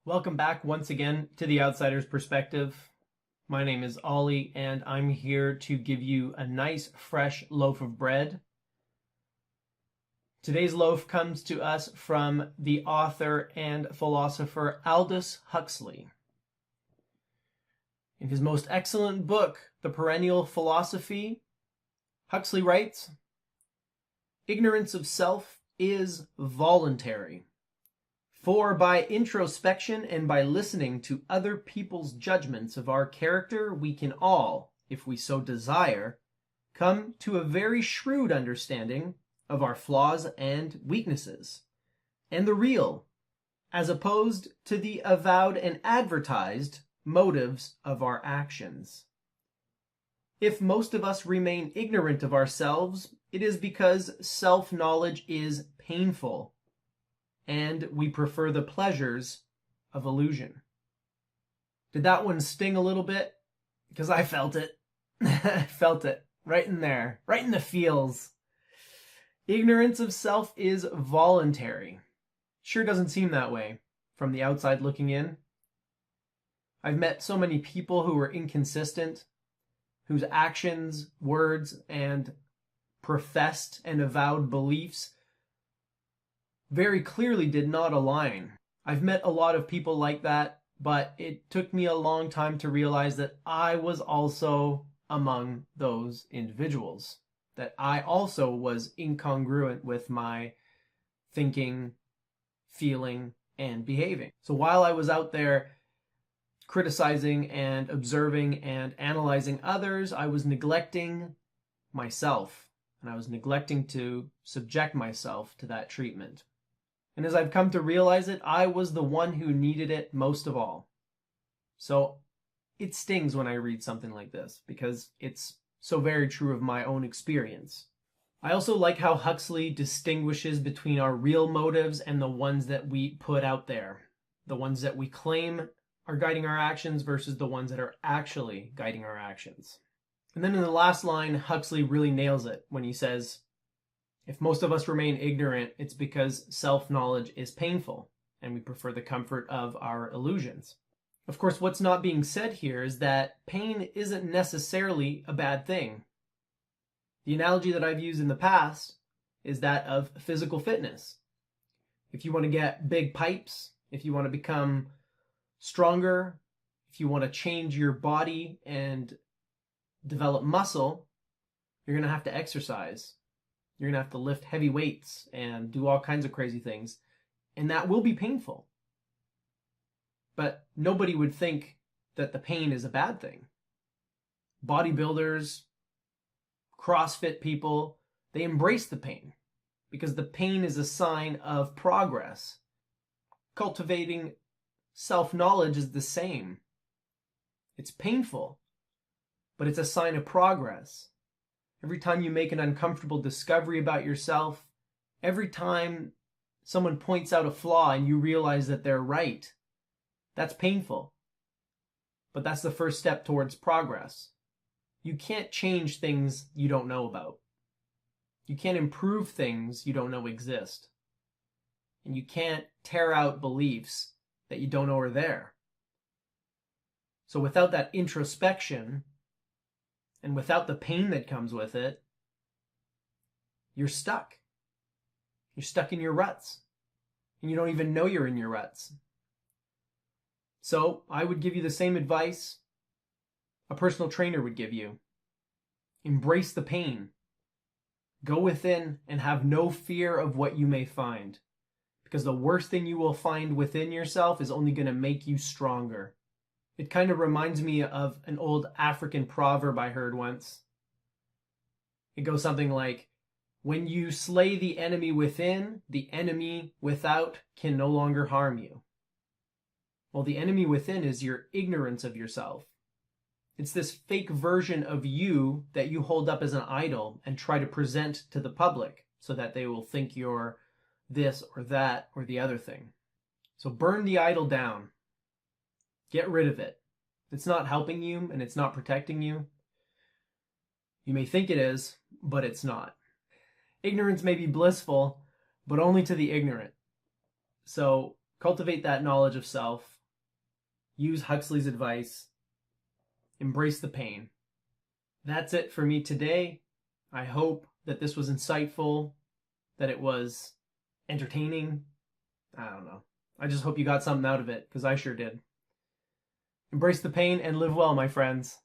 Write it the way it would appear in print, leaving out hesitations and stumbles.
Welcome back once again to The Outsider's Perspective. My name is Ollie, and I'm here to give you a nice, fresh loaf of bread. Today's loaf comes to us from the author and philosopher Aldous Huxley. In his most excellent book, The Perennial Philosophy, Huxley writes, "Ignorance of self is voluntary. For by introspection and by listening to other people's judgments of our character, we can all, if we so desire, come to a very shrewd understanding of our flaws and weaknesses, and the real, as opposed to the avowed and advertised, motives of our actions. If most of us remain ignorant of ourselves, it is because self-knowledge is painful, and we prefer the pleasures of illusion." Did that one sting a little bit? Because I felt it. I felt it right in there, right in the feels. Ignorance of self is voluntary. Sure doesn't seem that way from the outside looking in. I've met so many people who are inconsistent, whose actions, words, and professed and avowed beliefs very clearly did not align. I've met a lot of people like that, but it took me a long time to realize that I was also among those individuals, that I also was incongruent with my thinking, feeling, and behaving. So while I was out there criticizing and observing and analyzing others, I was neglecting myself, and I was neglecting to subject myself to that treatment. And as I've come to realize it, I was the one who needed it most of all. So it stings when I read something like this, because it's so very true of my own experience. I also like how Huxley distinguishes between our real motives and the ones that we put out there, the ones that we claim are guiding our actions versus the ones that are actually guiding our actions. And then in the last line, Huxley really nails it when he says, "If most of us remain ignorant, it's because self-knowledge is painful, and we prefer the comfort of our illusions." Of course, what's not being said here is that pain isn't necessarily a bad thing. The analogy that I've used in the past is that of physical fitness. If you want to get big pipes, if you want to become stronger, if you want to change your body and develop muscle, you're going to have to exercise. You're going to have to lift heavy weights and do all kinds of crazy things. And that will be painful. But nobody would think that the pain is a bad thing. Bodybuilders, CrossFit people, they embrace the pain because the pain is a sign of progress. Cultivating self-knowledge is the same. It's painful, but it's a sign of progress. Every time you make an uncomfortable discovery about yourself, every time someone points out a flaw and you realize that they're right, that's painful. But that's the first step towards progress. You can't change things you don't know about. You can't improve things you don't know exist. And you can't tear out beliefs that you don't know are there. So without that introspection, and without the pain that comes with it, you're stuck. You're stuck in your ruts. And you don't even know you're in your ruts. So I would give you the same advice a personal trainer would give you. Embrace the pain. Go within and have no fear of what you may find. Because the worst thing you will find within yourself is only going to make you stronger. It kind of reminds me of an old African proverb I heard once. It goes something like, "When you slay the enemy within, the enemy without can no longer harm you." Well, the enemy within is your ignorance of yourself. It's this fake version of you that you hold up as an idol and try to present to the public so that they will think you're this or that or the other thing. So burn the idol down. Get rid of it. It's not helping you and it's not protecting you. You may think it is, but it's not. Ignorance may be blissful, but only to the ignorant. So Cultivate that knowledge of self. Use Huxley's advice. Embrace the pain. That's it for me today. I hope that this was insightful, that it was entertaining. I don't know. I just hope you got something out of it, because I sure did. Embrace the pain and live well, my friends.